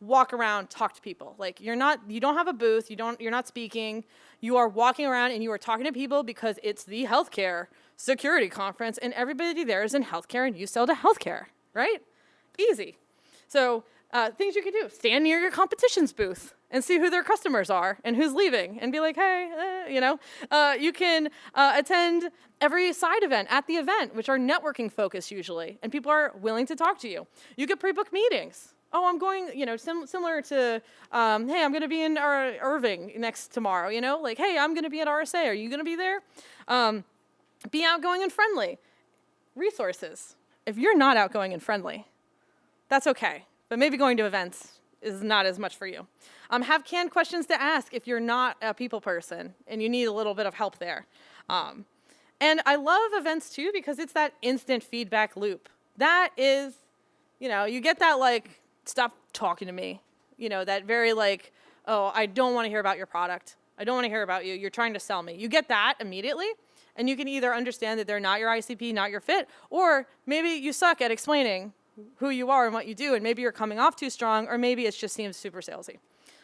walk around, talk to people. You don't have a booth, you're not speaking. You are walking around and you are talking to people because it's the healthcare security conference and everybody there is in healthcare and you sell to healthcare, right? Easy. So Things you could do: stand near your competition's booth and see who their customers are and who's leaving, and be like, hey, you know. You can attend every side event at the event, which are networking focused usually, and people are willing to talk to you. You could pre-book meetings. Oh, I'm going, you know, similar to, hey, I'm going to be in Irving next tomorrow, you know? Like, hey, I'm going to be at RSA. Are you going to be there? Be outgoing and friendly. Resources. If you're not outgoing and friendly, that's okay. But maybe going to events is not as much for you. Have canned questions to ask if you're not a people person and you need a little bit of help there. And I love events too because it's that instant feedback loop. That is, you know, you get that like, stop talking to me. You know, that very like, oh, I don't want to hear about your product. I don't want to hear about you. You're trying to sell me. You get that immediately. And you can either understand that they're not your ICP, not your fit, or maybe you suck at explaining who you are and what you do, and maybe you're coming off too strong, or maybe it just seems super salesy.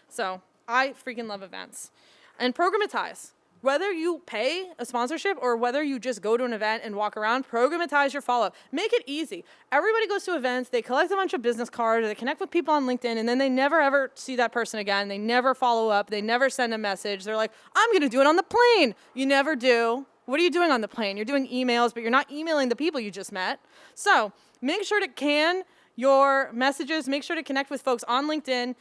So I freaking love events. And programatize. Whether you pay a sponsorship or whether you just go to an event and walk around, programatize your follow-up. Make it easy. Everybody goes to events, they collect a bunch of business cards, they connect with people on LinkedIn, and then they never ever see that person again. They never follow up. They never send a message. They're like, I'm going to do it on the plane. You never do. What are you doing on the plane? You're doing emails, but you're not emailing the people you just met. So make sure to can your messages. Make sure to connect with folks on LinkedIn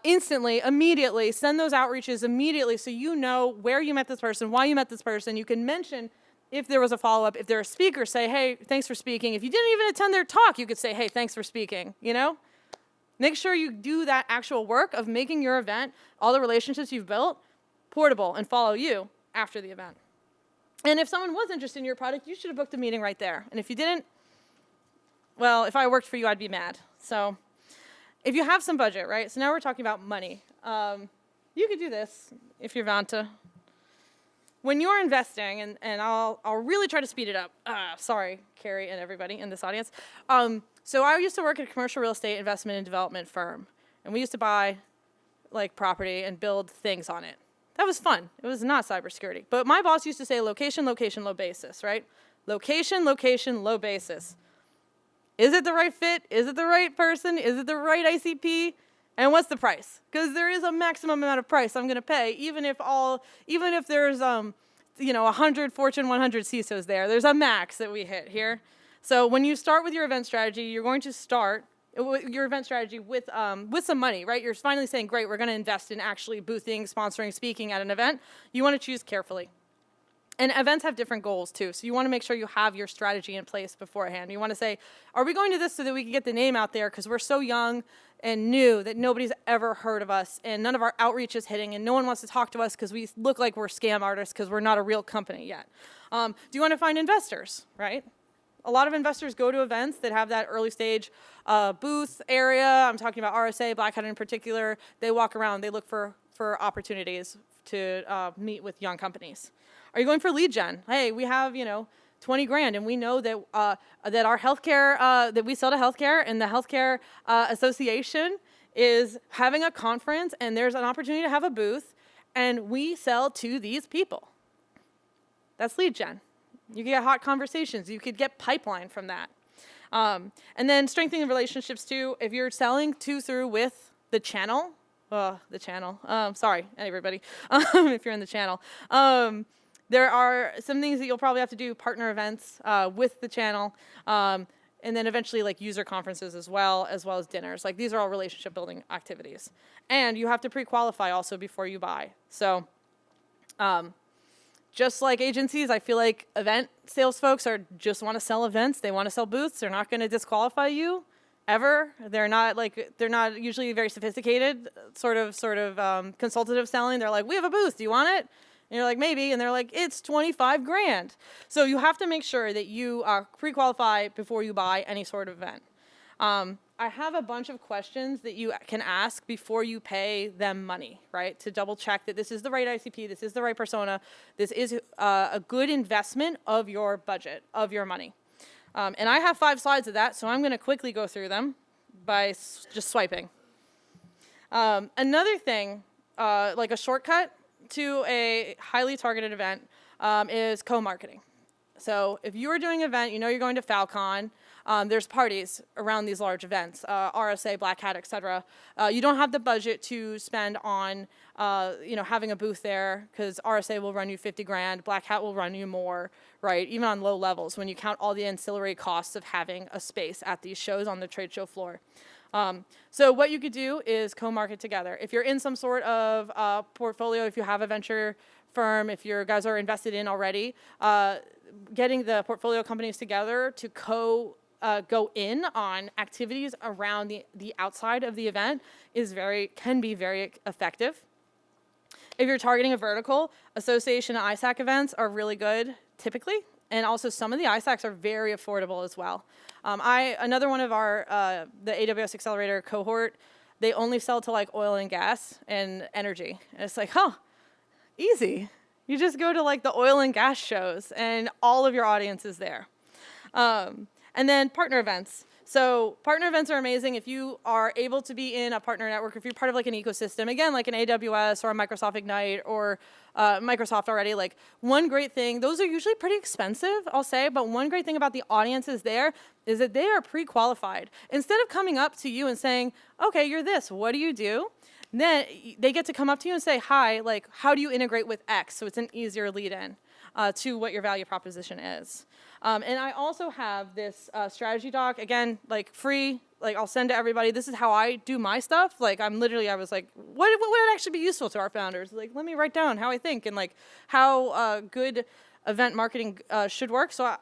instantly, immediately. Send those outreaches immediately so you know where you met this person, why you met this person. You can mention if there was a follow-up. If they're a speaker, say, hey, thanks for speaking. If you didn't even attend their talk, you could say, hey, thanks for speaking, you know? Make sure you do that actual work of making your event, all the relationships you've built, portable and follow you after the event. And if someone was interested in your product, you should have booked a meeting right there. And if you didn't, well, if I worked for you, I'd be mad. So if you have some budget, right? So now we're talking about money. You could do this if you're Vanta. When you're investing, and I'll really try to speed it up. Sorry, Carrie and everybody in this audience. So I used to work at a commercial real estate investment and development firm. And we used to buy like property and build things on it. That was fun. It was not cybersecurity. But my boss used to say location, location, low basis, right? Location, location, low basis. Is it the right fit? Is it the right person? Is it the right ICP? And what's the price? Because there is a maximum amount of price I'm going to pay, even if there's 100 Fortune 100 CISOs there. There's a max that we hit here. So when you start with your event strategy, you're going to start your event strategy with some money, right? You're finally saying, great, we're going to invest in actually boothing, sponsoring, speaking at an event. You want to choose carefully. And events have different goals too, so you want to make sure you have your strategy in place beforehand. You want to say, are we going to this so that we can get the name out there because we're so young and new that nobody's ever heard of us and none of our outreach is hitting and no one wants to talk to us because we look like we're scam artists because we're not a real company yet. Do you want to find investors, right? A lot of investors go to events that have that early stage booth area. I'm talking about RSA, Black Hat in particular. They walk around, they look for opportunities to meet with young companies. Are you going for lead gen? Hey, we have, 20 grand, and we know that that our healthcare, that we sell to healthcare, and the healthcare association is having a conference, and there's an opportunity to have a booth, and we sell to these people. That's lead gen. You can get hot conversations. You could get pipeline from that. And then strengthening relationships too. If you're selling through with the channel, sorry, everybody, if you're in the channel. There are some things that you'll probably have to do, partner events with the channel, and then eventually like user conferences as well as dinners. Like these are all relationship building activities. And you have to pre-qualify also before you buy. So just like agencies, I feel like event sales folks just want to sell events. They want to sell booths. They're not going to disqualify you ever. They're not usually very sophisticated sort of consultative selling. They're like, we have a booth. Do you want it? And you're like, maybe. And they're like, it's 25 grand. So you have to make sure that you pre-qualify before you buy any sort of event. I have a bunch of questions that you can ask before you pay them money, right? To double check that this is the right ICP, this is the right persona, this is a good investment of your budget, of your money. And I have 5 slides of that, so I'm going to quickly go through them by just swiping. Another thing, like a shortcut to a highly targeted event is co-marketing. So if you are doing an event, you're going to Falcon, there's parties around these large events, RSA, Black Hat, etc. You don't have the budget to spend on having a booth there, because RSA will run you 50 grand, Black Hat will run you more, right? Even on low levels, when you count all the ancillary costs of having a space at these shows on the trade show floor. So what you could do is co-market together. If you're in some sort of portfolio, if you have a venture firm, if your guys are invested in already, getting the portfolio companies together to go in on activities around the outside of the event can be very effective. If you're targeting a vertical, association and ISAC events are really good typically, and also some of the ISACs are very affordable as well. Another one of our, the AWS Accelerator cohort, they only sell to like oil and gas and energy. And it's like, easy. You just go to like the oil and gas shows and all of your audience is there. And then partner events. So partner events are amazing if you are able to be in a partner network, if you're part of like an ecosystem, again, like an AWS or a Microsoft Ignite or Microsoft already. Like one great thing, those are usually pretty expensive, I'll say, but one great thing about the audiences there is that they are pre-qualified. Instead of coming up to you and saying, okay, you're this, what do you do? Then they get to come up to you and say, hi, like, how do you integrate with X? So it's an easier lead-in to what your value proposition is. And I also have this strategy doc, again, like free, like I'll send to everybody. This is how I do my stuff. Like I was like, what would actually be useful to our founders? Like, let me write down how I think and like how good event marketing should work. So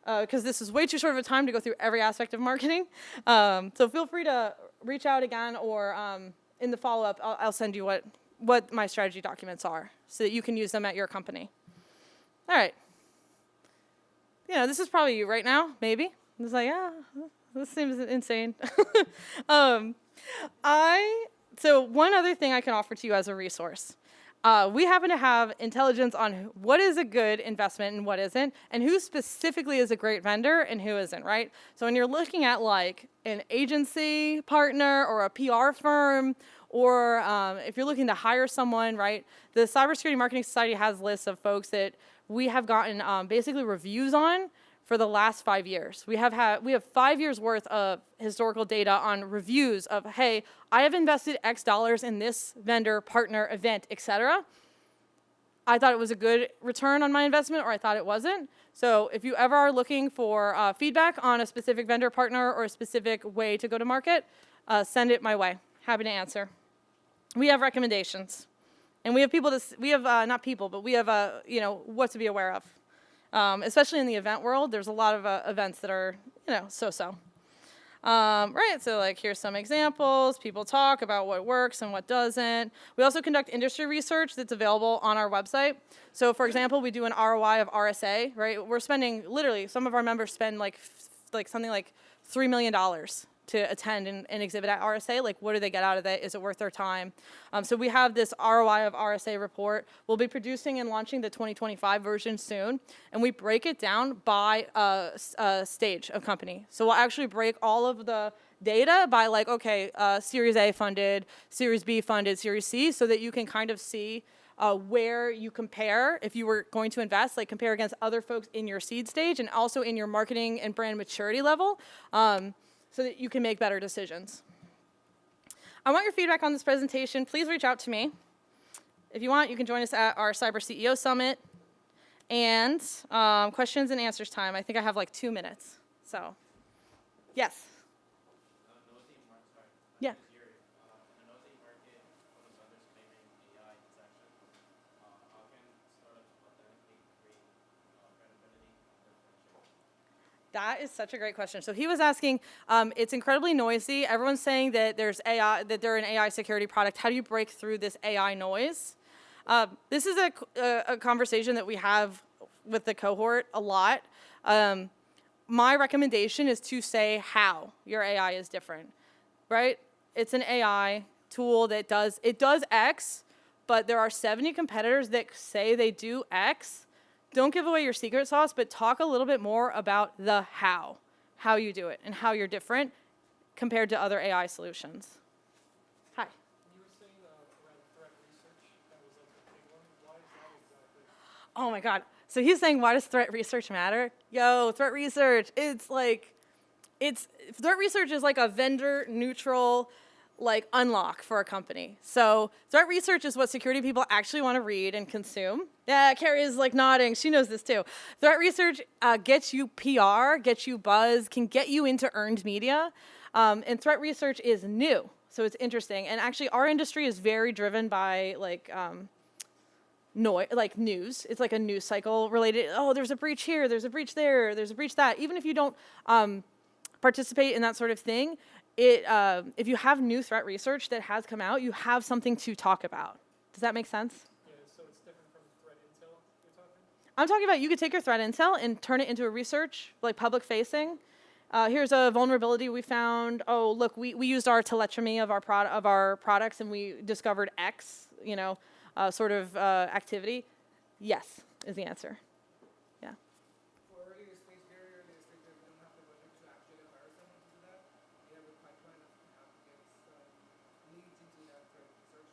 because this is way too short of a time to go through every aspect of marketing. So feel free to reach out again, or in the follow-up, I'll send you what my strategy documents are so that you can use them at your company. All right. This is probably you right now, maybe. It's like, this seems insane. So one other thing I can offer to you as a resource. We happen to have intelligence on what is a good investment and what isn't, and who specifically is a great vendor and who isn't, right? So when you're looking at like an agency partner or a PR firm, or if you're looking to hire someone, right? The Cybersecurity Marketing Society has lists of folks that we have gotten basically reviews on for the last 5 years. We have 5 years worth of historical data on reviews of, hey, I have invested X dollars in this vendor, partner, event, etc. I thought it was a good return on my investment, or I thought it wasn't. So if you ever are looking for feedback on a specific vendor, partner, or a specific way to go to market, send it my way. Happy to answer. We have recommendations. And we have people we have not people, but we have what to be aware of. Especially in the event world, there's a lot of events that are, so-so. Right, so like here's some examples. People talk about what works and what doesn't. We also conduct industry research that's available on our website. So for example, we do an ROI of RSA, right? We're spending, literally, some of our members spend like something like $3 million to attend and exhibit at RSA. Like, what do they get out of it? Is it worth their time? So we have this ROI of RSA report. We'll be producing and launching the 2025 version soon, and we break it down by stage of company. So we'll actually break all of the data by like, okay, Series A funded, Series B funded, Series C, so that you can kind of see where you compare if you were going to invest, like compare against other folks in your seed stage and also in your marketing and brand maturity level. So that you can make better decisions. I want your feedback on this presentation. Please reach out to me. If you want, you can join us at our Cyber CEO Summit. And questions and answers time. I think I have like 2 minutes. So, yes. Yeah. That is such a great question. So he was asking, it's incredibly noisy. Everyone's saying that there's AI, that they're an AI security product. How do you break through this AI noise? This is a conversation that we have with the cohort a lot. My recommendation is to say how your AI is different, right? It's an AI tool that does X, but there are 70 competitors that say they do X. Don't give away your secret sauce, but talk a little bit more about the how you do it, and how you're different compared to other AI solutions. Hi. You were saying around threat research, that was like the big one. Why is that exactly? Oh my God. So he's saying, why does threat research matter? Yo, threat research, it's like threat research is like a vendor neutral like unlock for a company. So threat research is what security people actually want to read and consume. Yeah, Carrie is like nodding. She knows this too. Threat research gets you PR, gets you buzz, can get you into earned media. And threat research is new. So it's interesting. And actually our industry is very driven by like news. It's like a news cycle related. Oh, there's a breach here, there's a breach there, there's a breach that. Even if you don't participate in that sort of thing, if you have new threat research that has come out, you have something to talk about. Does that make sense? Yeah, so it's different from threat intel you're talking? I'm talking about you could take your threat intel and turn it into a research, like public facing. Here's a vulnerability we found. Oh, look, we used our telemetry of our products and we discovered X, sort of activity. Yes, is the answer. Yeah. For early stage barrier, they say that we don't have the budget to actually hire someone to do that. We have a pipeline of applicants leads into that threat research.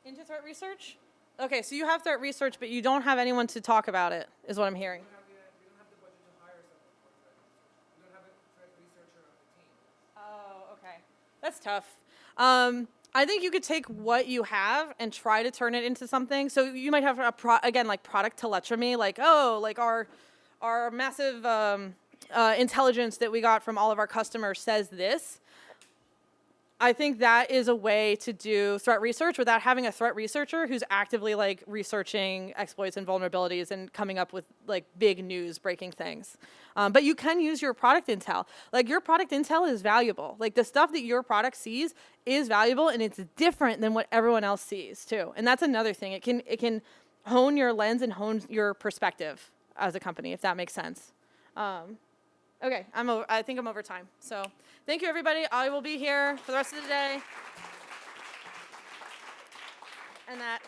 Into threat research? Okay, so you have threat research, but you don't have anyone to talk about it, is what I'm hearing. We don't have the budget to hire someone for threat research. We don't have a threat researcher on the team. Oh, okay. That's tough. I think you could take what you have and try to turn it into something. So you might have like product telemetry, like our massive intelligence that we got from all of our customers says this. I think that is a way to do threat research without having a threat researcher who's actively like researching exploits and vulnerabilities and coming up with like big news breaking things. But you can use your product intel. Like your product intel is valuable. Like the stuff that your product sees is valuable and it's different than what everyone else sees too. And that's another thing. It can hone your lens and hone your perspective as a company, if that makes sense. Okay, I think I'm over time. So thank you, everybody. I will be here for the rest of the day. And that.